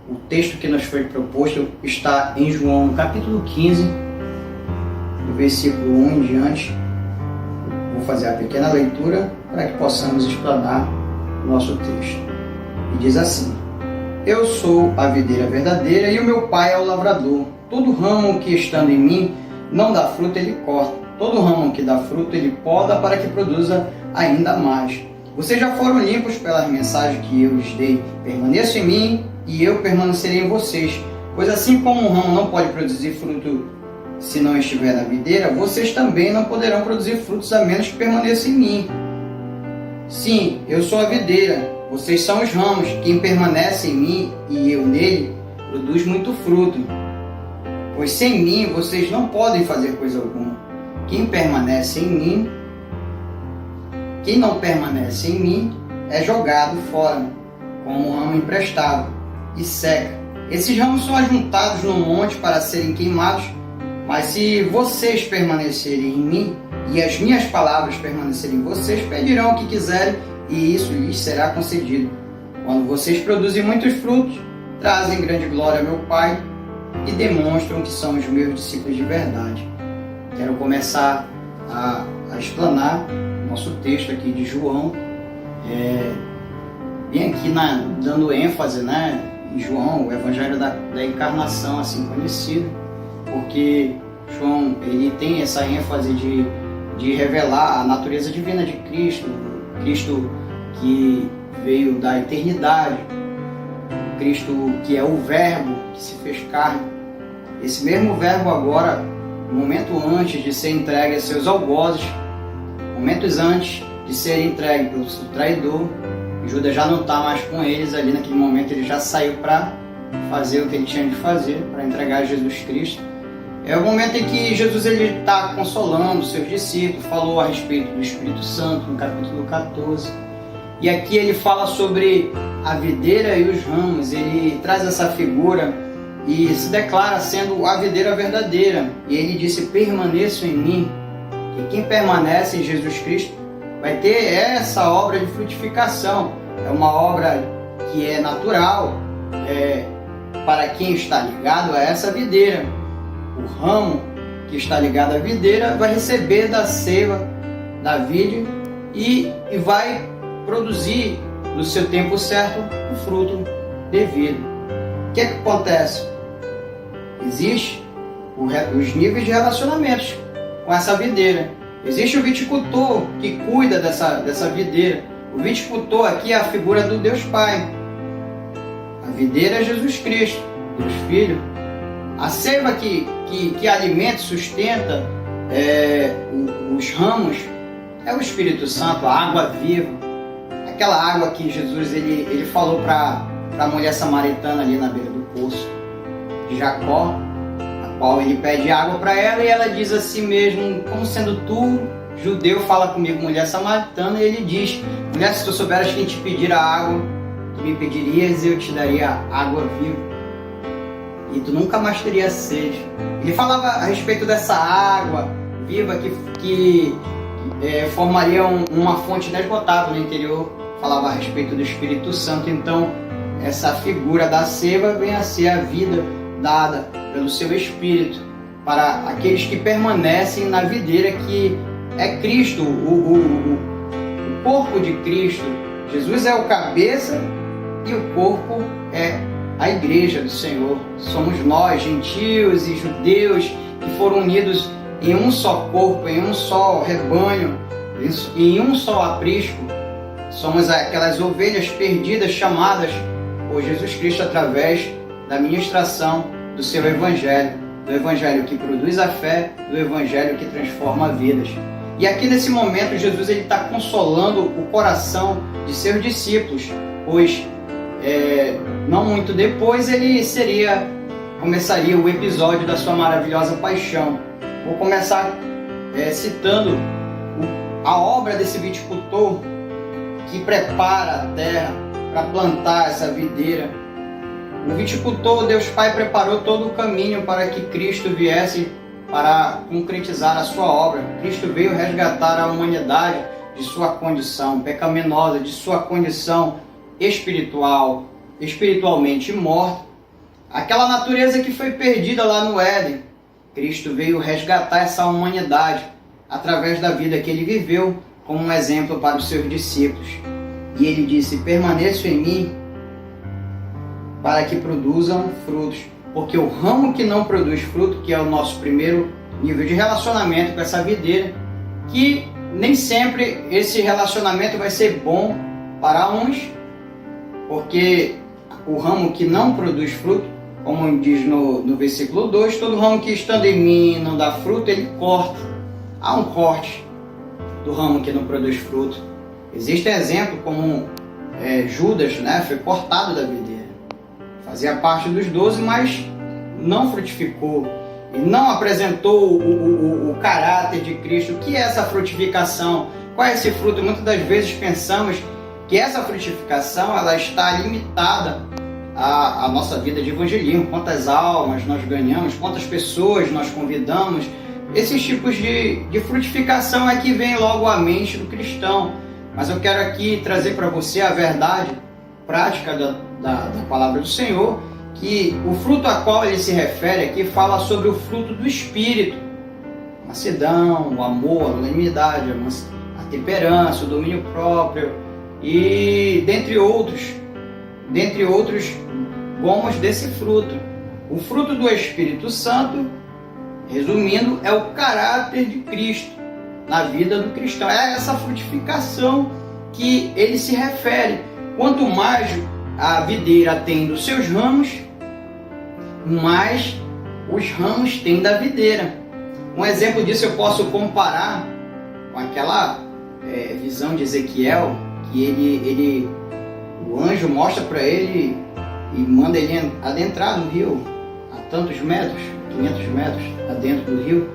O texto que nos foi proposto está em João capítulo 15, do versículo 1 em diante. Vou fazer a pequena leitura para que possamos explanar o nosso texto. E diz assim: Eu sou a videira verdadeira e o meu Pai é o lavrador. Todo ramo que estando em mim não dá fruto, ele corta. Todo ramo que dá fruto, ele poda para que produza ainda mais. Vocês já foram limpos pelas mensagens que eu lhes dei. Permaneçam em mim e eu permanecerei em vocês. Pois assim como um ramo não pode produzir fruto se não estiver na videira, vocês também não poderão produzir frutos a menos que permaneçam em mim. Sim, eu sou a videira, vocês são os ramos. Quem permanece em mim e eu nele, produz muito fruto. Pois sem mim vocês não podem fazer coisa alguma. Quem não permanece em mim é jogado fora, como um ramo emprestado, e seca. Esses ramos são ajuntados no monte para serem queimados. Mas se vocês permanecerem em mim e as minhas palavras permanecerem em vocês, pedirão o que quiserem e isso lhes será concedido. Quando vocês produzem muitos frutos, trazem grande glória ao meu Pai e demonstram que são os meus discípulos de verdade. Quero começar a explanar nosso texto aqui de João, bem aqui dando ênfase, em João, o Evangelho da Encarnação, assim conhecido, porque João ele tem essa ênfase de revelar a natureza divina de Cristo, Cristo que veio da eternidade, Cristo que é o Verbo que se fez carne. Esse mesmo Verbo agora, momento antes de ser entregue a seus algozes, momentos antes de ser entregue pelo seu traidor, Judas já não está mais com eles ali naquele momento, ele já saiu para fazer o que ele tinha de fazer, para entregar a Jesus Cristo. É o momento em que Jesus está consolando os seus discípulos, falou a respeito do Espírito Santo no capítulo 14. E aqui ele fala sobre a videira e os ramos, ele traz essa figura e se declara sendo a videira verdadeira. E ele disse: permaneçam em mim. E quem permanece em Jesus Cristo vai ter essa obra de frutificação. É uma obra que é natural para quem está ligado a essa videira. O ramo que está ligado à videira vai receber da seiva da vide e vai produzir no seu tempo certo o fruto devido. O que acontece? Existem os níveis de relacionamentos com essa videira. Existe o viticultor que cuida dessa videira. O viticultor aqui é a figura do Deus Pai. A videira é Jesus Cristo, Deus Filho. A seiva que alimenta e sustenta os ramos é o Espírito Santo, a água viva. Aquela água que Jesus ele falou para a mulher samaritana ali na beira do poço de Jacó, a qual ele pede água para ela e ela diz assim mesmo: como sendo tu, judeu, fala comigo, mulher samaritana, e ele diz: mulher, se tu souberas quem te pedir a água, tu me pedirias e eu te daria água viva. E tu nunca mais teria sede. Ele falava a respeito dessa água viva que formaria uma fonte inesgotável no interior. Falava a respeito do Espírito Santo. Então, essa figura da seiva vem a ser a vida dada pelo seu Espírito para aqueles que permanecem na videira, que é Cristo, o corpo de Cristo. Jesus é o cabeça e o corpo é a igreja do Senhor. Somos nós, gentios e judeus, que foram unidos em um só corpo, em um só rebanho, em um só aprisco. Somos aquelas ovelhas perdidas chamadas por Jesus Cristo através da ministração do seu Evangelho, do Evangelho que produz a fé, do Evangelho que transforma vidas. E aqui nesse momento Jesus está consolando o coração de seus discípulos, pois não muito depois ele começaria o episódio da sua maravilhosa paixão. Vou começar citando a obra desse viticultor que prepara a terra para plantar essa videira. O viticultor, Deus Pai, preparou todo o caminho para que Cristo viesse para concretizar a sua obra. Cristo veio resgatar a humanidade de sua condição pecaminosa, de sua condição espiritualmente morta, Aquela natureza que foi perdida lá no Éden, Cristo veio resgatar essa humanidade através da vida que ele viveu como um exemplo para os seus discípulos. E ele disse: permaneçam em mim para que produzam frutos. Porque o ramo que não produz fruto, que é o nosso primeiro nível de relacionamento com essa videira, que nem sempre esse relacionamento vai ser bom para uns, porque o ramo que não produz fruto, como diz no versículo 2, todo ramo que estando em mim não dá fruto, ele corta. Há um corte do ramo que não produz fruto. Existe exemplo como Judas, né, foi cortado da videira. Fazia parte dos 12, mas não frutificou. E não apresentou o caráter de Cristo. O que é essa frutificação? Qual é esse fruto? Muitas das vezes pensamos que essa frutificação ela está limitada à nossa vida de evangelismo. Quantas almas nós ganhamos, quantas pessoas nós convidamos. Esses tipos de frutificação é que vem logo à mente do cristão. Mas eu quero aqui trazer para você a verdade prática da palavra do Senhor, que o fruto a qual ele se refere aqui fala sobre o fruto do Espírito. A mansidão, o amor, a longanimidade, a temperança, o domínio próprio e dentre outros gomos desse fruto. O fruto do Espírito Santo, resumindo, é o caráter de Cristo na vida do cristão. É essa frutificação que ele se refere. Quanto mais a videira tem dos seus ramos, mais os ramos têm da videira. Um exemplo disso eu posso comparar com aquela visão de Ezequiel, que o anjo mostra para ele e manda ele adentrar no rio a tantos metros, 500 metros adentro do rio,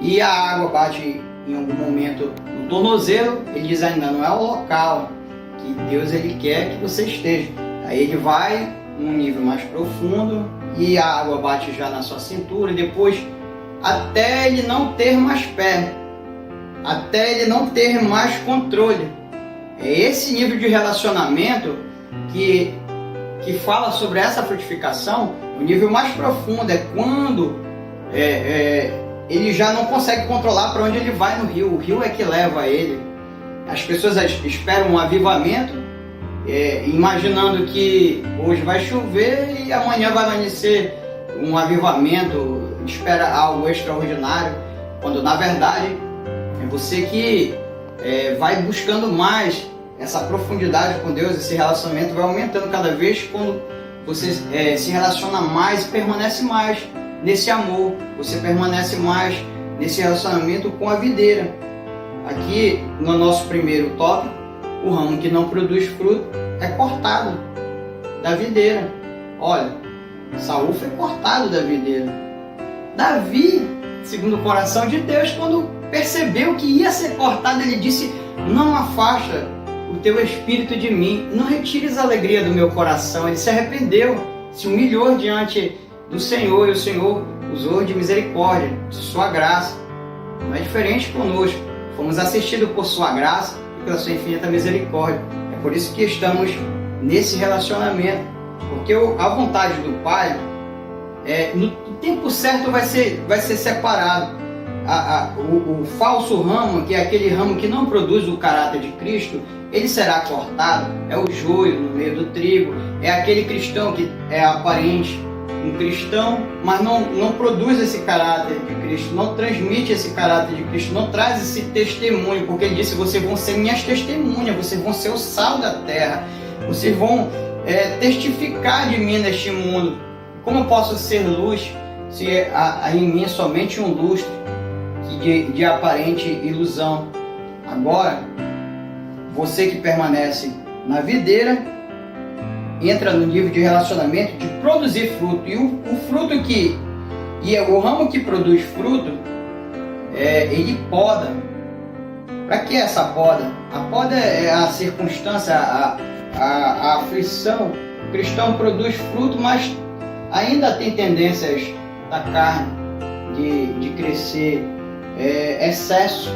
e a água bate em algum momento no tornozelo. Ele diz: ainda não é o local que Deus ele quer que você esteja. Aí ele vai num nível mais profundo e a água bate já na sua cintura, e depois até ele não ter mais pé, até ele não ter mais controle. É esse nível de relacionamento que fala sobre essa frutificação. O nível mais profundo é quando ele já não consegue controlar para onde ele vai no rio. O rio é que leva ele. As pessoas esperam um avivamento, imaginando que hoje vai chover e amanhã vai amanhecer um avivamento, espera algo extraordinário, quando na verdade é você que vai buscando mais essa profundidade com Deus. Esse relacionamento vai aumentando cada vez quando você se relaciona mais e permanece mais nesse amor, você permanece mais nesse relacionamento com a videira. Aqui no nosso primeiro tópico, o ramo que não produz fruto é cortado da videira. Olha, Saul foi cortado da videira. Davi, segundo o coração de Deus, quando percebeu que ia ser cortado, ele disse: não afasta o teu espírito de mim, não retires a alegria do meu coração. Ele se arrependeu, se humilhou diante do Senhor, e o Senhor usou de misericórdia, de sua graça. Não é diferente conosco. Fomos assistidos por sua graça e pela sua infinita misericórdia. É por isso que estamos nesse relacionamento, porque a vontade do Pai, no tempo certo vai ser separado. O falso ramo, que é aquele ramo que não produz o caráter de Cristo, ele será cortado. É o joio no meio do trigo. É aquele cristão que é aparente um cristão, mas não produz esse caráter de Cristo, não transmite esse caráter de Cristo, não traz esse testemunho, porque ele disse: vocês vão ser minhas testemunhas, vocês vão ser o sal da terra, vocês vão testificar de mim neste mundo. Como eu posso ser luz se há em mim somente um lustre de aparente ilusão? Agora, você que permanece na videira entra no nível de relacionamento de produzir fruto. E o fruto o ramo que produz fruto, ele poda. Para que essa poda? A poda é a circunstância, a aflição. O cristão produz fruto, mas ainda tem tendências da carne de crescer, excesso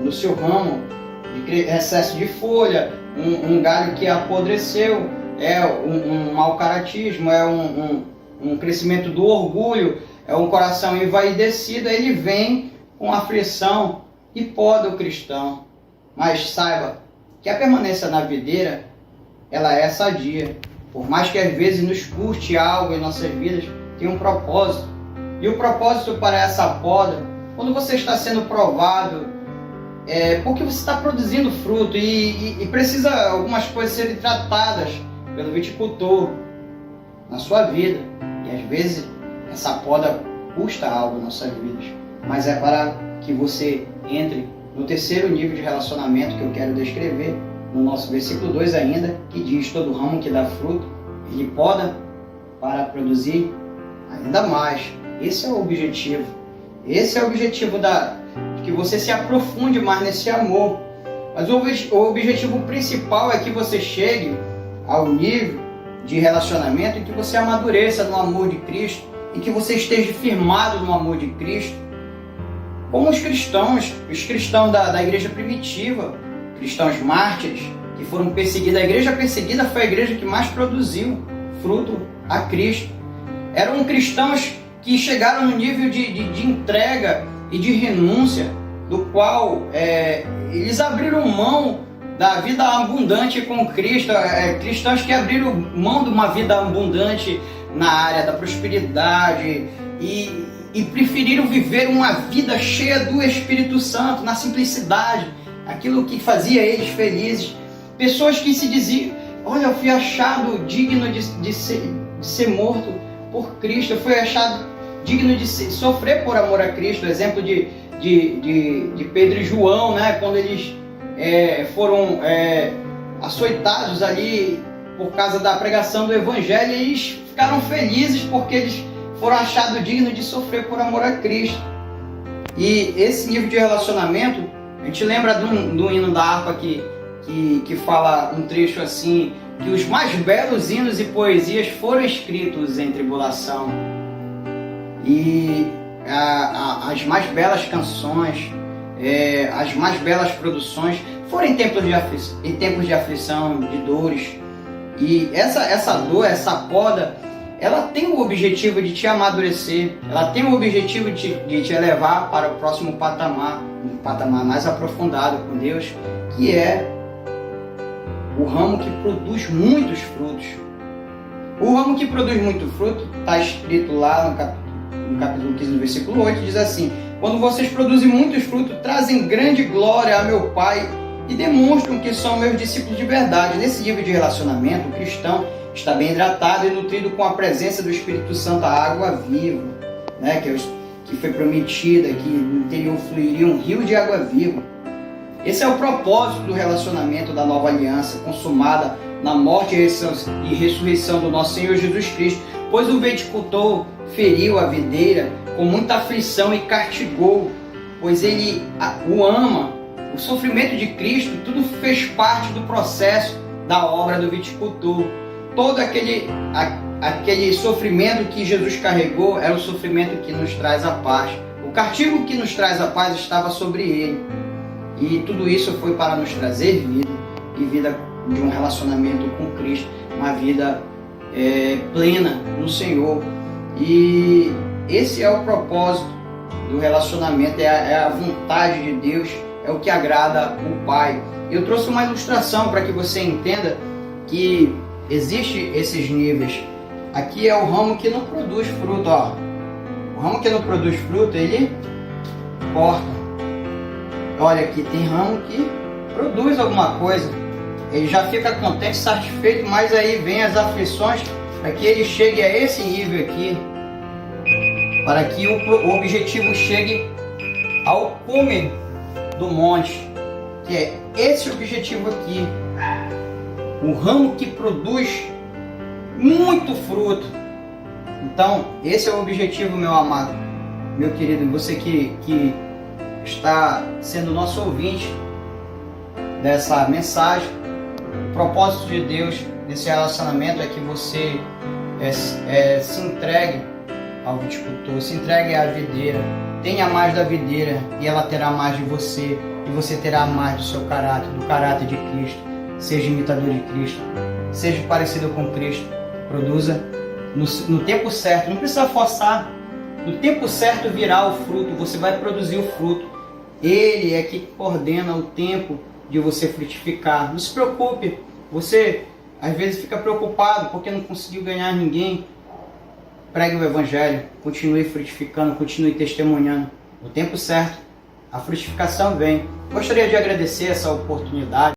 no seu ramo, excesso de folha, um galho que apodreceu, é um mau caratismo, é um crescimento do orgulho, é um coração envaidecido, ele vem com aflição e poda o cristão. Mas saiba que a permanência na videira, ela é sadia. Por mais que às vezes nos custe algo em nossas vidas, tem um propósito. E o propósito para essa poda, quando você está sendo provado, é porque você está produzindo fruto e precisa algumas coisas serem tratadas pelo viticultor na sua vida. E às vezes essa poda custa algo nas nossas vidas. Mas é para que você entre no terceiro nível de relacionamento que eu quero descrever, no nosso versículo 2 ainda, que diz: todo ramo que dá fruto, ele poda para produzir ainda mais. Esse é o objetivo. Esse é o objetivo de que você se aprofunde mais nesse amor. Mas o objetivo principal é que você chegue ao nível de relacionamento em que você amadureça no amor de Cristo e que você esteja firmado no amor de Cristo. Como os cristãos da igreja primitiva, cristãos mártires, que foram perseguidos. A igreja perseguida foi a igreja que mais produziu fruto a Cristo. Eram cristãos que chegaram no nível de entrega e de renúncia, do qual eles abriram mão da vida abundante com Cristo. Cristãos que abriram mão de uma vida abundante na área da prosperidade e preferiram viver uma vida cheia do Espírito Santo, na simplicidade, aquilo que fazia eles felizes. Pessoas que se diziam: olha, eu fui achado digno de ser morto por Cristo, eu fui achado digno de sofrer por amor a Cristo. O exemplo de Pedro e João, né? Quando eles foram açoitados ali por causa da pregação do Evangelho, eles ficaram felizes porque eles foram achados dignos de sofrer por amor a Cristo. E esse nível de relacionamento, a gente lembra do hino da harpa que fala um trecho assim: que os mais belos hinos e poesias foram escritos em tribulação. E as mais belas canções, as mais belas produções foram em tempos de aflição, de dores. E essa dor, essa poda, ela tem o objetivo de te amadurecer, ela tem o objetivo de te elevar para o próximo patamar, um patamar mais aprofundado com Deus, que é o ramo que produz muitos frutos. O ramo que produz muito fruto, está escrito lá no capítulo 15, no versículo 8, diz assim: quando vocês produzem muitos frutos, trazem grande glória a meu Pai e demonstram que são meus discípulos de verdade. Nesse nível de relacionamento, o cristão está bem hidratado e nutrido com a presença do Espírito Santo, a água viva, né, que foi prometida, que no interior fluiria um rio de água viva. Esse é o propósito do relacionamento da nova aliança, consumada na morte e ressurreição do nosso Senhor Jesus Cristo, pois o viticultor feriu a videira com muita aflição e castigou, pois ele o ama. O sofrimento de Cristo, tudo fez parte do processo da obra do viticultor. Todo aquele sofrimento que Jesus carregou era o sofrimento que nos traz a paz. O castigo que nos traz a paz estava sobre ele. E tudo isso foi para nos trazer vida, e vida de um relacionamento com Cristo, uma vida plena no Senhor. E esse é o propósito do relacionamento, é a vontade de Deus, é o que agrada o Pai. Eu trouxe uma ilustração para que você entenda que existem esses níveis. Aqui é o ramo que não produz fruto, ó. O ramo que não produz fruto, ele corta. Olha, aqui tem ramo que produz alguma coisa, ele já fica contente, satisfeito, mas aí vem as aflições para que ele chegue a esse nível aqui, para que o objetivo chegue ao cume do monte, que é esse objetivo aqui, o ramo que produz muito fruto. Então, esse é o objetivo, meu amado, meu querido, você que está sendo nosso ouvinte dessa mensagem. O propósito de Deus nesse relacionamento é que você se entregue ao viticultor, se entregue à videira, tenha mais da videira e ela terá mais de você, e você terá mais do seu caráter, do caráter de Cristo. Seja imitador de Cristo, seja parecido com Cristo. Produza no tempo certo, não precisa forçar. No tempo certo virá o fruto, você vai produzir o fruto. Ele é que coordena o tempo de você frutificar. Não se preocupe, você às vezes fica preocupado porque não conseguiu ganhar ninguém. Pregue o Evangelho, continue frutificando, continue testemunhando. No tempo certo, a frutificação vem. Gostaria de agradecer essa oportunidade.